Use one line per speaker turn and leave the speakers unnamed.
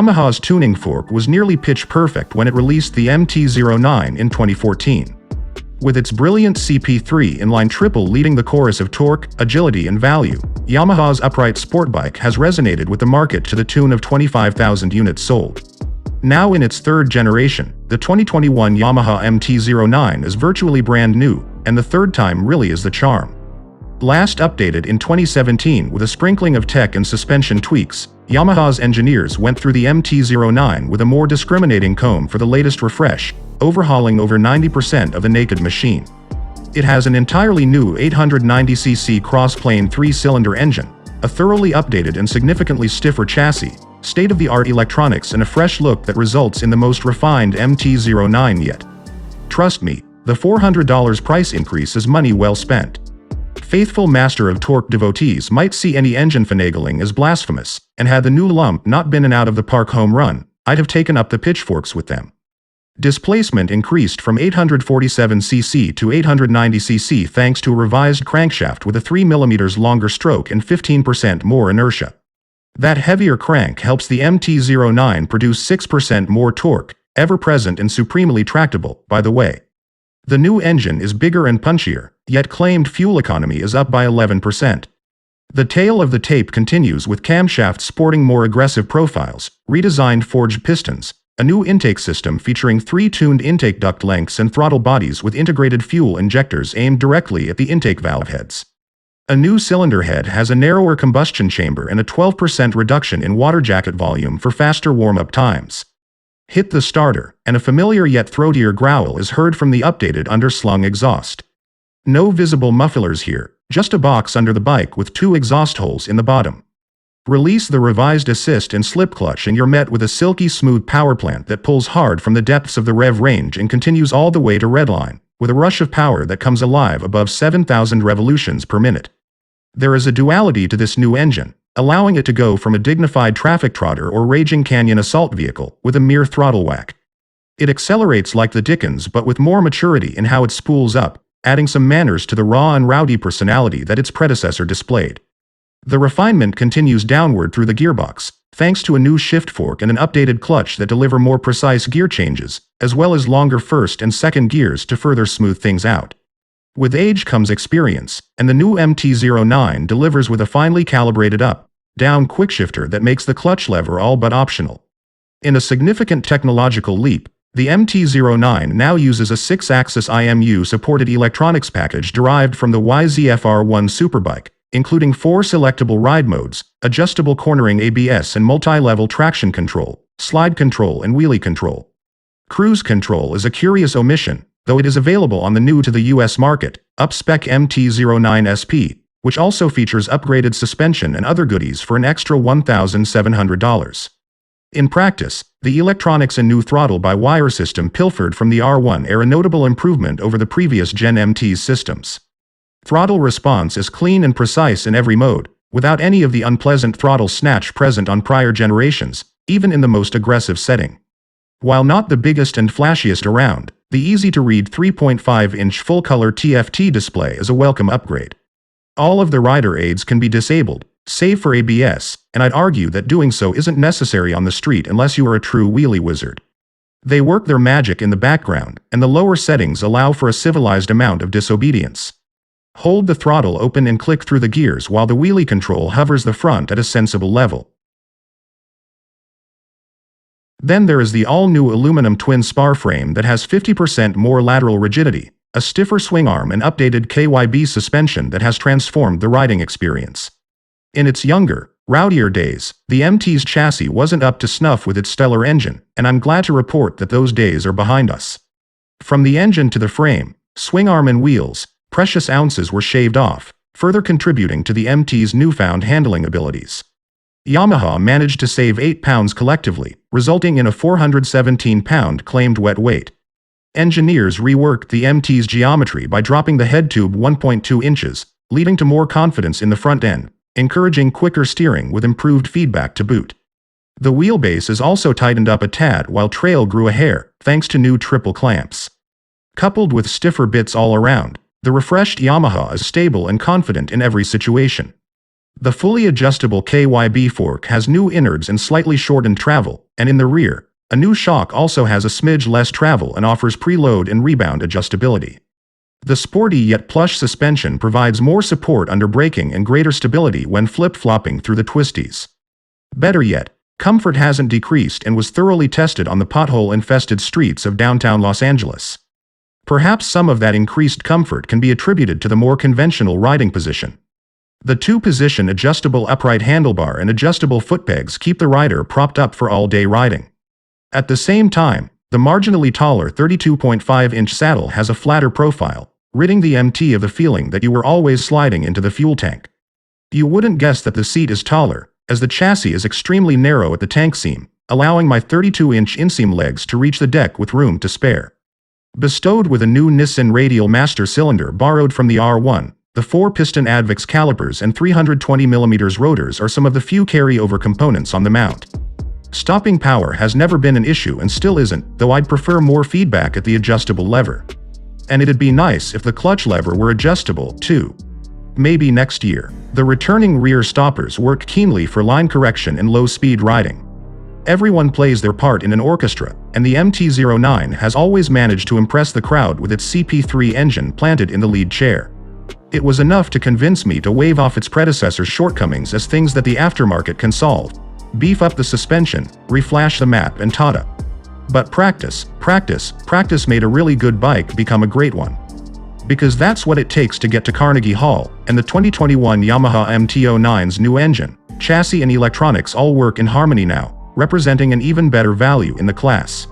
Yamaha's tuning fork was nearly pitch perfect when it released the MT-09 in 2014. With its brilliant CP3 inline triple leading the chorus of torque, agility and value, Yamaha's upright sport bike has resonated with the market to the tune of 25,000 units sold. Now in its third generation, the 2021 Yamaha MT-09 is virtually brand new, and the third time really is the charm. Last updated in 2017 with a sprinkling of tech and suspension tweaks, Yamaha's engineers went through the MT-09 with a more discriminating comb for the latest refresh, overhauling over 90% of the naked machine. It has an entirely new 890cc cross-plane 3-cylinder engine, a thoroughly updated and significantly stiffer chassis, state-of-the-art electronics and a fresh look that results in the most refined MT-09 yet. Trust me, the $400 price increase is money well spent. Faithful master of torque devotees might see any engine finagling as blasphemous, and had the new lump not been an out-of-the-park home run, I'd have taken up the pitchforks with them. Displacement increased from 847cc to 890cc thanks to a revised crankshaft with a 3mm longer stroke and 15% more inertia. That heavier crank helps the MT-09 produce 6% more torque, ever present and supremely tractable, by the way. The new engine is bigger and punchier, yet claimed fuel economy is up by 11%. The tale of the tape continues with camshafts sporting more aggressive profiles, redesigned forged pistons, a new intake system featuring 3 tuned intake duct lengths and throttle bodies with integrated fuel injectors aimed directly at the intake valve heads. A new cylinder head has a narrower combustion chamber and a 12% reduction in water jacket volume for faster warm-up times. Hit the starter, and a familiar yet throatier growl is heard from the updated underslung exhaust. No visible mufflers here, just a box under the bike with 2 exhaust holes in the bottom. Release the revised assist and slip clutch and you're met with a silky smooth power plant that pulls hard from the depths of the rev range and continues all the way to redline, with a rush of power that comes alive above 7,000 revolutions per minute. There is a duality to this new engine, allowing it to go from a dignified traffic trotter or raging canyon assault vehicle with a mere throttle whack. It accelerates like the Dickens but with more maturity in how it spools up, adding some manners to the raw and rowdy personality that its predecessor displayed. The refinement continues downward through the gearbox, thanks to a new shift fork and an updated clutch that deliver more precise gear changes, as well as longer first and second gears to further smooth things out. With age comes experience, and the new MT-09 delivers with a finely calibrated up-down quickshifter that makes the clutch lever all but optional. In a significant technological leap, the MT-09 now uses a 6-axis IMU-supported electronics package derived from the YZF-R1 Superbike, including 4 selectable ride modes, adjustable cornering ABS and multi-level traction control, slide control and wheelie control. Cruise control is a curious omission, though it is available on the new to the US market, up-spec MT-09 SP, which also features upgraded suspension and other goodies for an extra $1,700. In practice, the electronics and new throttle-by-wire system pilfered from the R1 are a notable improvement over the previous Gen MT's systems. Throttle response is clean and precise in every mode, without any of the unpleasant throttle snatch present on prior generations, even in the most aggressive setting. While not the biggest and flashiest around, the easy-to-read 3.5-inch full-color TFT display is a welcome upgrade. All of the rider aids can be disabled, save for ABS, and I'd argue that doing so isn't necessary on the street unless you are a true wheelie wizard. They work their magic in the background, and the lower settings allow for a civilized amount of disobedience. Hold the throttle open and click through the gears while the wheelie control hovers the front at a sensible level. Then there is the all-new aluminum twin spar frame that has 50% more lateral rigidity, a stiffer swing arm and updated KYB suspension that has transformed the riding experience. In its younger, rowdier days, the MT's chassis wasn't up to snuff with its stellar engine, and I'm glad to report that those days are behind us. From the engine to the frame, swing arm and wheels, precious ounces were shaved off, further contributing to the MT's newfound handling abilities. Yamaha managed to save 8 pounds collectively, resulting in a 417-pound claimed wet weight. Engineers reworked the MT's geometry by dropping the head tube 1.2 inches, leading to more confidence in the front end, encouraging quicker steering with improved feedback to boot. The wheelbase is also tightened up a tad while trail grew a hair, thanks to new triple clamps. Coupled with stiffer bits all around, the refreshed Yamaha is stable and confident in every situation. The fully adjustable KYB fork has new innards and slightly shortened travel, and in the rear, a new shock also has a smidge less travel and offers preload and rebound adjustability. The sporty yet plush suspension provides more support under braking and greater stability when flip-flopping through the twisties. Better yet, comfort hasn't decreased and was thoroughly tested on the pothole-infested streets of downtown Los Angeles. Perhaps some of that increased comfort can be attributed to the more conventional riding position. The two-position adjustable upright handlebar and adjustable foot pegs keep the rider propped up for all-day riding. At the same time, the marginally taller 32.5-inch saddle has a flatter profile, ridding the MT of the feeling that you were always sliding into the fuel tank. You wouldn't guess that the seat is taller, as the chassis is extremely narrow at the tank seam, allowing my 32-inch inseam legs to reach the deck with room to spare. Bestowed with a new Nissan radial master cylinder borrowed from the R1, the 4-piston Advex calipers and 320mm rotors are some of the few carryover components on the mount. Stopping power has never been an issue and still isn't, though I'd prefer more feedback at the adjustable lever. And it'd be nice if the clutch lever were adjustable, too. Maybe next year. The returning rear stoppers work keenly for line correction in low-speed riding. Everyone plays their part in an orchestra, and the MT-09 has always managed to impress the crowd with its CP3 engine planted in the lead chair. It was enough to convince me to wave off its predecessor's shortcomings as things that the aftermarket can solve. Beef up the suspension, reflash the map, and tada. But practice made a really good bike become a great one. Because that's what it takes to get to Carnegie Hall, and the 2021 Yamaha MT-09's new engine, chassis and electronics all work in harmony now, representing an even better value in the class.